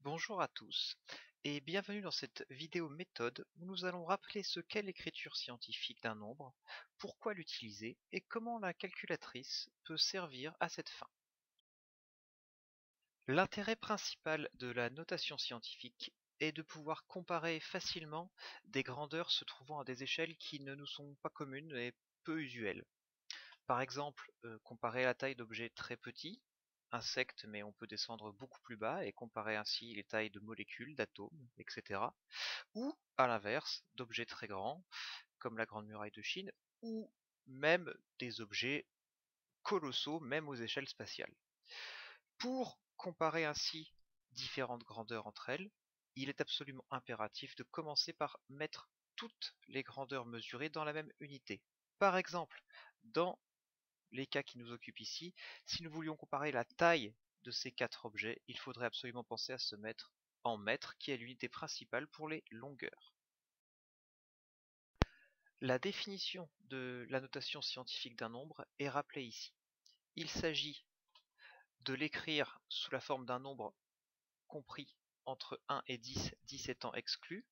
Bonjour à tous et bienvenue dans cette vidéo méthode où nous allons rappeler ce qu'est l'écriture scientifique d'un nombre, pourquoi l'utiliser et comment la calculatrice peut servir à cette fin. L'intérêt principal de la notation scientifique est de pouvoir comparer facilement des grandeurs se trouvant à des échelles qui ne nous sont pas communes et peu usuelles. Par exemple, comparer la taille d'objets très petits, insectes, mais on peut descendre beaucoup plus bas et comparer ainsi les tailles de molécules, d'atomes, etc. Ou, à l'inverse, d'objets très grands, comme la Grande Muraille de Chine, ou même des objets colossaux, même aux échelles spatiales. Pour comparer ainsi différentes grandeurs entre elles, il est absolument impératif de commencer par mettre toutes les grandeurs mesurées dans la même unité. Par exemple, dans les cas qui nous occupent ici, si nous voulions comparer la taille de ces quatre objets, il faudrait absolument penser à se mettre en mètres, qui est l'unité principale pour les longueurs. La définition de la notation scientifique d'un nombre est rappelée ici. Il s'agit de l'écrire sous la forme d'un nombre compris entre 1 et 10, 10 étant exclu,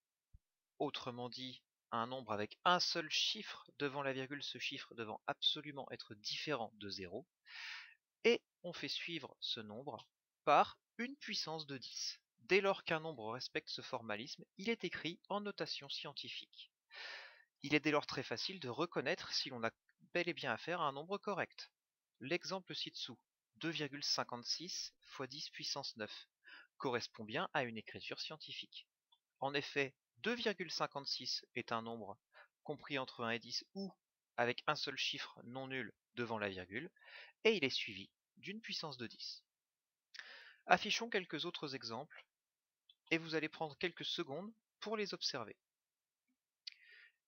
autrement dit, un nombre avec un seul chiffre devant la virgule, ce chiffre devant absolument être différent de 0, et on fait suivre ce nombre par une puissance de 10. Dès lors qu'un nombre respecte ce formalisme, il est écrit en notation scientifique. Il est dès lors très facile de reconnaître si l'on a bel et bien affaire à un nombre correct. L'exemple ci-dessous, 2,56 fois 10 puissance 9, correspond bien à une écriture scientifique. En effet, 2,56 est un nombre compris entre 1 et 10 ou avec un seul chiffre non nul devant la virgule, et il est suivi d'une puissance de 10. Affichons quelques autres exemples, et vous allez prendre quelques secondes pour les observer.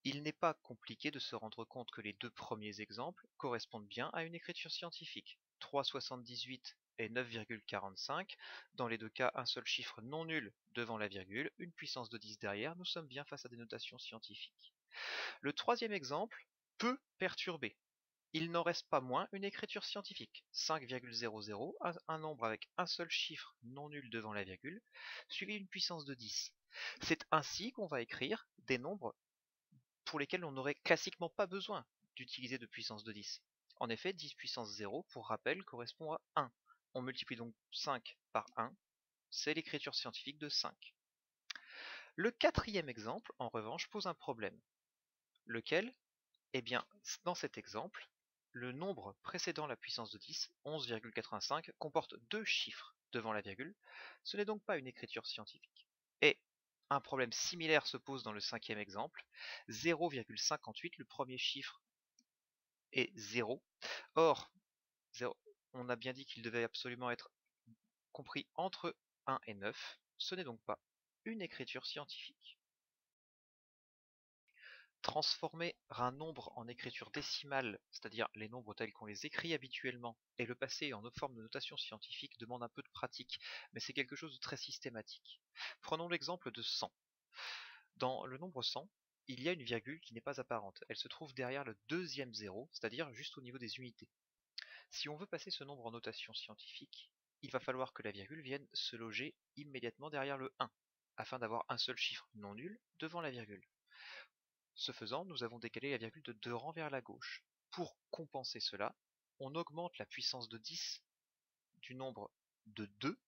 Il n'est pas compliqué de se rendre compte que les deux premiers exemples correspondent bien à une écriture scientifique. 3,78 et 9,45, dans les deux cas un seul chiffre non nul devant la virgule, une puissance de 10 derrière, nous sommes bien face à des notations scientifiques. Le troisième exemple peut perturber. Il n'en reste pas moins une écriture scientifique. 5,00, un nombre avec un seul chiffre non nul devant la virgule, suivi d'une puissance de 10. C'est ainsi qu'on va écrire des nombres pour lesquels on n'aurait classiquement pas besoin d'utiliser de puissance de 10. En effet, 10 puissance 0, pour rappel, correspond à 1. On multiplie donc 5 par 1, c'est l'écriture scientifique de 5. Le quatrième exemple, en revanche, pose un problème. Lequel? Eh bien, dans cet exemple, le nombre précédant la puissance de 10, 11,85, comporte deux chiffres devant la virgule. Ce n'est donc pas une écriture scientifique. Et un problème similaire se pose dans le cinquième exemple. 0,58, le premier chiffre est 0. Or, 0, on a bien dit qu'il devait absolument être compris entre 1 et 9. Ce n'est donc pas une écriture scientifique. Transformer un nombre en écriture décimale, c'est-à-dire les nombres tels qu'on les écrit habituellement, et le passer en forme de notation scientifique demande un peu de pratique, mais c'est quelque chose de très systématique. Prenons l'exemple de 100. Dans le nombre 100, il y a une virgule qui n'est pas apparente. Elle se trouve derrière le deuxième zéro, c'est-à-dire juste au niveau des unités. Si on veut passer ce nombre en notation scientifique, il va falloir que la virgule vienne se loger immédiatement derrière le 1, afin d'avoir un seul chiffre non nul devant la virgule. Ce faisant, nous avons décalé la virgule de 2 rangs vers la gauche. Pour compenser cela, on augmente la puissance de 10 du nombre de 2.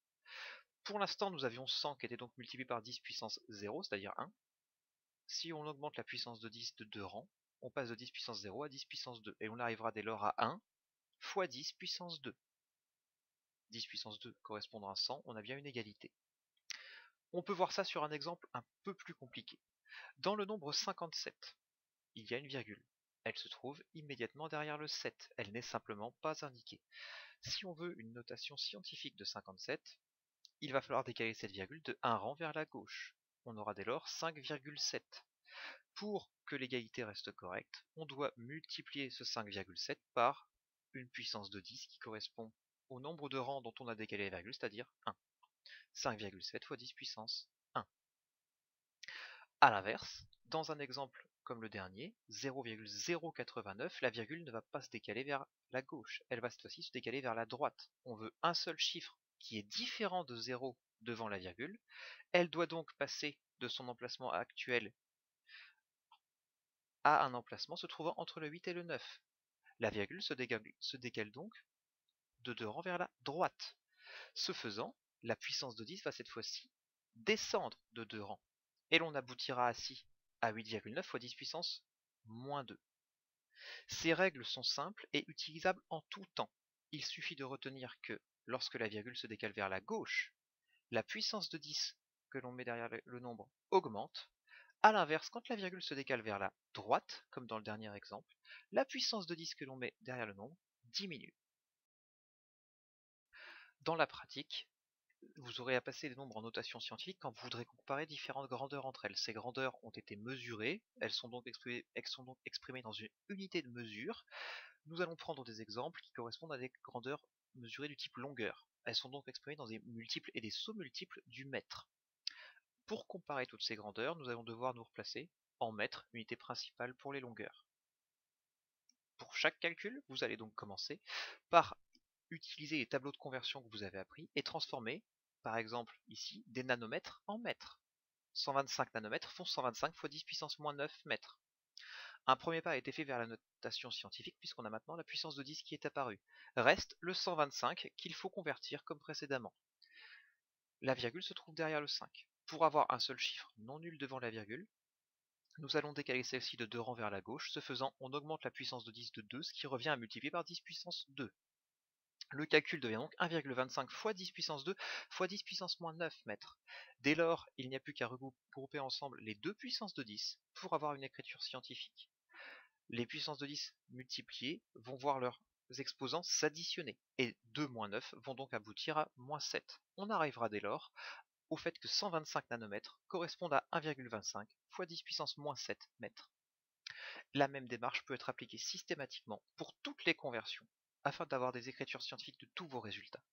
Pour l'instant, nous avions 100 qui était donc multiplié par 10 puissance 0, c'est-à-dire 1. Si on augmente la puissance de 10 de 2 rangs, on passe de 10 puissance 0 à 10 puissance 2, et on arrivera dès lors à 1 fois 10 puissance 2. 10 puissance 2 correspondant à 100, on a bien une égalité. On peut voir ça sur un exemple un peu plus compliqué. Dans le nombre 57, il y a une virgule. Elle se trouve immédiatement derrière le 7, elle n'est simplement pas indiquée. Si on veut une notation scientifique de 57, il va falloir décaler cette virgule de 1 rang vers la gauche. On aura dès lors 5,7. Pour que l'égalité reste correcte, on doit multiplier ce 5,7 par une puissance de 10 qui correspond au nombre de rangs dont on a décalé la virgule, c'est-à-dire 1. 5,7 fois 10 puissance 1. A l'inverse, dans un exemple comme le dernier, 0,089, la virgule ne va pas se décaler vers la gauche, elle va cette fois-ci se décaler vers la droite. On veut un seul chiffre qui est différent de 0 devant la virgule. Elle doit donc passer de son emplacement actuel à un emplacement se trouvant entre le 8 et le 9. La virgule se décale donc de 2 rangs vers la droite. Ce faisant, la puissance de 10 va cette fois-ci descendre de 2 rangs. Et l'on aboutira ainsi à 8,9 fois 10 puissance moins 2. Ces règles sont simples et utilisables en tout temps. Il suffit de retenir que lorsque la virgule se décale vers la gauche, la puissance de 10 que l'on met derrière le nombre augmente. A l'inverse, quand la virgule se décale vers la droite, comme dans le dernier exemple, la puissance de 10 que l'on met derrière le nombre diminue. Dans la pratique, vous aurez à passer des nombres en notation scientifique quand vous voudrez comparer différentes grandeurs entre elles. Ces grandeurs ont été mesurées, elles sont donc exprimées dans une unité de mesure. Nous allons prendre des exemples qui correspondent à des grandeurs mesurées du type longueur. Elles sont donc exprimées dans des multiples et des sous-multiples du mètre. Pour comparer toutes ces grandeurs, nous allons devoir nous replacer en mètres, unité principale pour les longueurs. Pour chaque calcul, vous allez donc commencer par utiliser les tableaux de conversion que vous avez appris et transformer, par exemple ici, des nanomètres en mètres. 125 nanomètres font 125 fois 10 puissance moins 9 mètres. Un premier pas a été fait vers la notation scientifique puisqu'on a maintenant la puissance de 10 qui est apparue. Reste le 125 qu'il faut convertir comme précédemment. La virgule se trouve derrière le 5. Pour avoir un seul chiffre non nul devant la virgule, nous allons décaler celle-ci de 2 rangs vers la gauche. Ce faisant, on augmente la puissance de 10 de 2, ce qui revient à multiplier par 10 puissance 2. Le calcul devient donc 1,25 fois 10 puissance 2 fois 10 puissance moins 9 mètres. Dès lors, il n'y a plus qu'à regrouper ensemble les deux puissances de 10 pour avoir une écriture scientifique. Les puissances de 10 multipliées vont voir leurs exposants s'additionner, et 2 moins 9 vont donc aboutir à moins 7. On arrivera dès lors au fait que 125 nanomètres correspondent à 1,25 fois 10 puissance moins 7 mètres. La même démarche peut être appliquée systématiquement pour toutes les conversions, afin d'avoir des écritures scientifiques de tous vos résultats.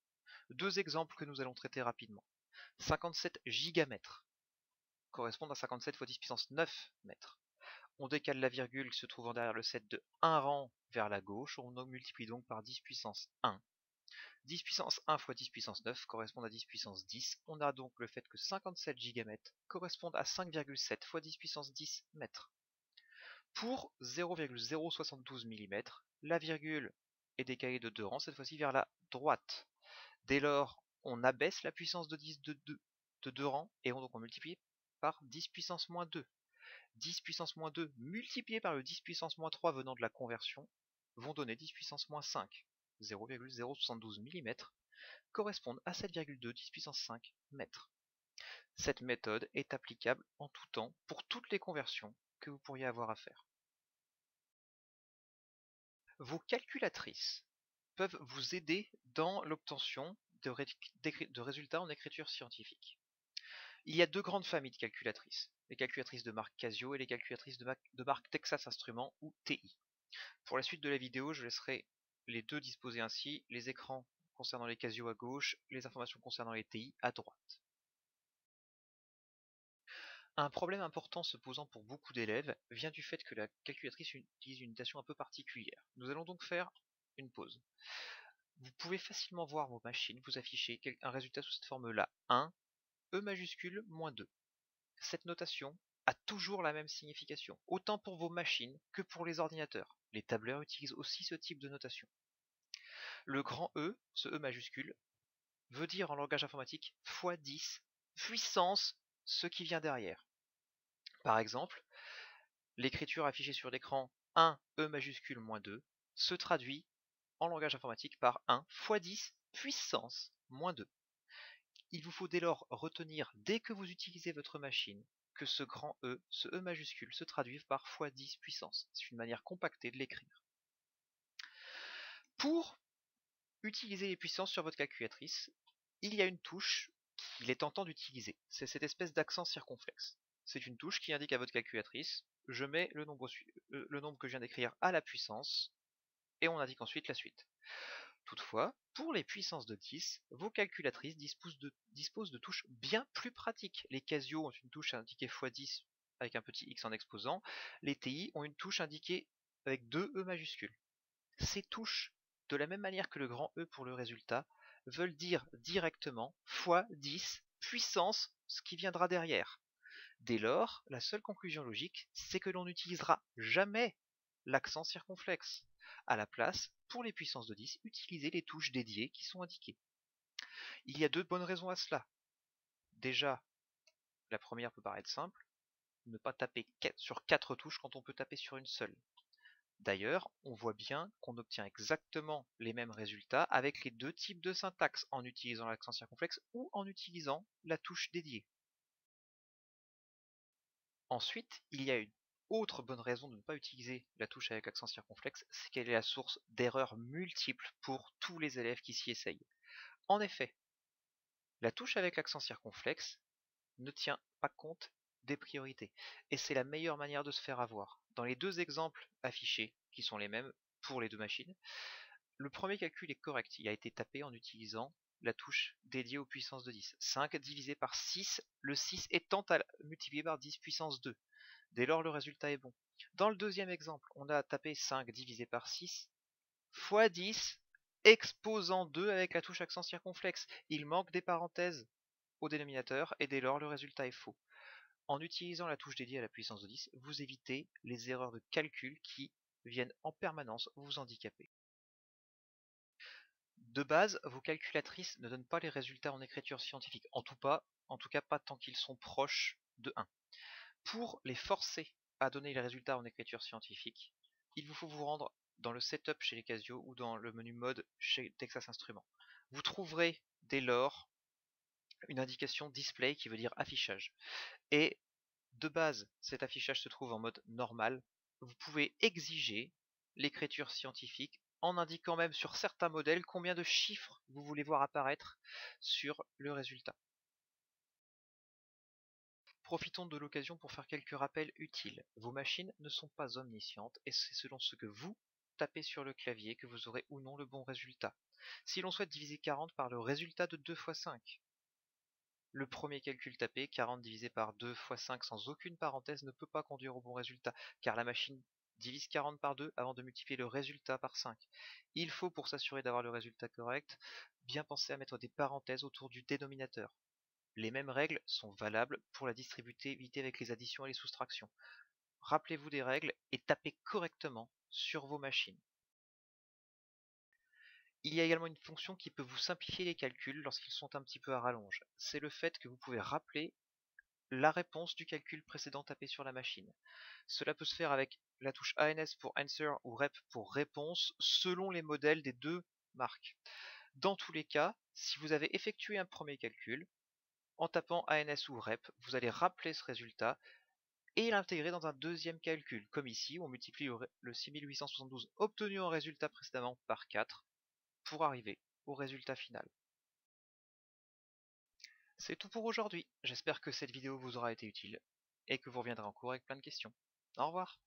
Deux exemples que nous allons traiter rapidement. 57 gigamètres correspondent à 57 fois 10 puissance 9 mètres. On décale la virgule se trouvant derrière le 7 de 1 rang vers la gauche, on multiplie donc par 10 puissance 1. 10 puissance 1 fois 10 puissance 9 correspond à 10 puissance 10. On a donc le fait que 57 gigamètres correspondent à 5,7 fois 10 puissance 10 mètres. Pour 0,072 mm, la virgule est décalée de 2 rangs, cette fois-ci vers la droite. Dès lors, on abaisse la puissance de 10 de 2 rangs et donc on multiplie par 10 puissance moins 2. 10 puissance moins 2 multiplié par le 10 puissance moins 3 venant de la conversion vont donner 10 puissance moins 5. 0,072 mm correspondent à 7,2 10 puissance 5 mètres. Cette méthode est applicable en tout temps pour toutes les conversions que vous pourriez avoir à faire. Vos calculatrices peuvent vous aider dans l'obtention de résultats en écriture scientifique. Il y a deux grandes familles de calculatrices, les calculatrices de marque Casio et les calculatrices de marque Texas Instruments ou TI. Pour la suite de la vidéo, je laisserai les deux disposés ainsi, les écrans concernant les Casio à gauche, les informations concernant les TI à droite. Un problème important se posant pour beaucoup d'élèves vient du fait que la calculatrice utilise une notation un peu particulière. Nous allons donc faire une pause. Vous pouvez facilement voir vos machines vous afficher un résultat sous cette forme-là, 1, E majuscule, moins 2. Cette notation a toujours la même signification, autant pour vos machines que pour les ordinateurs. Les tableurs utilisent aussi ce type de notation. Le grand E, ce E majuscule, veut dire en langage informatique x 10 puissance ce qui vient derrière. Par exemple, l'écriture affichée sur l'écran 1 E majuscule moins 2 se traduit en langage informatique par 1 x 10 puissance moins 2. Il vous faut dès lors retenir dès que vous utilisez votre machine que ce grand E, ce E majuscule, se traduit par x 10 puissance. C'est une manière compactée de l'écrire. Pour utiliser les puissances sur votre calculatrice, il y a une touche qu'il est tentant d'utiliser. C'est cette espèce d'accent circonflexe. C'est une touche qui indique à votre calculatrice, je mets le nombre que je viens d'écrire à la puissance, et on indique ensuite la suite. Toutefois, pour les puissances de 10, vos calculatrices disposent de touches bien plus pratiques. Les Casio ont une touche indiquée x10 avec un petit x en exposant, les TI ont une touche indiquée avec deux E majuscules. Ces touches, de la même manière que le grand E pour le résultat, veulent dire directement fois 10 puissance ce qui viendra derrière. Dès lors, la seule conclusion logique, c'est que l'on n'utilisera jamais l'accent circonflexe. À la place, pour les puissances de 10, utilisez les touches dédiées qui sont indiquées. Il y a deux bonnes raisons à cela. Déjà, la première peut paraître simple, ne pas taper sur 4 touches quand on peut taper sur une seule. D'ailleurs, on voit bien qu'on obtient exactement les mêmes résultats avec les deux types de syntaxe, en utilisant l'accent circonflexe ou en utilisant la touche dédiée. Ensuite, il y a une autre bonne raison de ne pas utiliser la touche avec accent circonflexe, c'est qu'elle est la source d'erreurs multiples pour tous les élèves qui s'y essayent. En effet, la touche avec l'accent circonflexe ne tient pas compte des priorités, et c'est la meilleure manière de se faire avoir. Dans les deux exemples affichés, qui sont les mêmes pour les deux machines, le premier calcul est correct, il a été tapé en utilisant la touche dédiée aux puissances de 10. 5 divisé par 6, le 6 étant multiplié par 10 puissance 2. Dès lors, le résultat est bon. Dans le deuxième exemple, on a tapé 5 divisé par 6 fois 10 exposant 2 avec la touche accent circonflexe. Il manque des parenthèses au dénominateur et dès lors, le résultat est faux. En utilisant la touche dédiée à la puissance de 10, vous évitez les erreurs de calcul qui viennent en permanence vous handicaper. De base, vos calculatrices ne donnent pas les résultats en écriture scientifique, en tout cas pas tant qu'ils sont proches de 1. Pour les forcer à donner les résultats en écriture scientifique, il vous faut vous rendre dans le setup chez les Casio ou dans le menu mode chez Texas Instruments. Vous trouverez dès lors une indication display qui veut dire affichage. Et de base, cet affichage se trouve en mode normal. Vous pouvez exiger l'écriture scientifique en indiquant même sur certains modèles combien de chiffres vous voulez voir apparaître sur le résultat. Profitons de l'occasion pour faire quelques rappels utiles. Vos machines ne sont pas omniscientes et c'est selon ce que vous tapez sur le clavier que vous aurez ou non le bon résultat. Si l'on souhaite diviser 40 par le résultat de 2 fois 5, le premier calcul tapé, 40 divisé par 2 fois 5 sans aucune parenthèse, ne peut pas conduire au bon résultat, car la machine divise 40 par 2 avant de multiplier le résultat par 5. Il faut, pour s'assurer d'avoir le résultat correct, bien penser à mettre des parenthèses autour du dénominateur. Les mêmes règles sont valables pour la distributivité avec les additions et les soustractions. Rappelez-vous des règles et tapez correctement sur vos machines. Il y a également une fonction qui peut vous simplifier les calculs lorsqu'ils sont un petit peu à rallonge. C'est le fait que vous pouvez rappeler la réponse du calcul précédent tapé sur la machine. Cela peut se faire avec la touche ANS pour Answer ou Rep pour Réponse selon les modèles des deux marques. Dans tous les cas, si vous avez effectué un premier calcul, en tapant ANS ou Rep, vous allez rappeler ce résultat et l'intégrer dans un deuxième calcul, comme ici, on multiplie le 6872 obtenu en résultat précédemment par 4 pour arriver au résultat final. C'est tout pour aujourd'hui, j'espère que cette vidéo vous aura été utile et que vous reviendrez en cours avec plein de questions. Au revoir.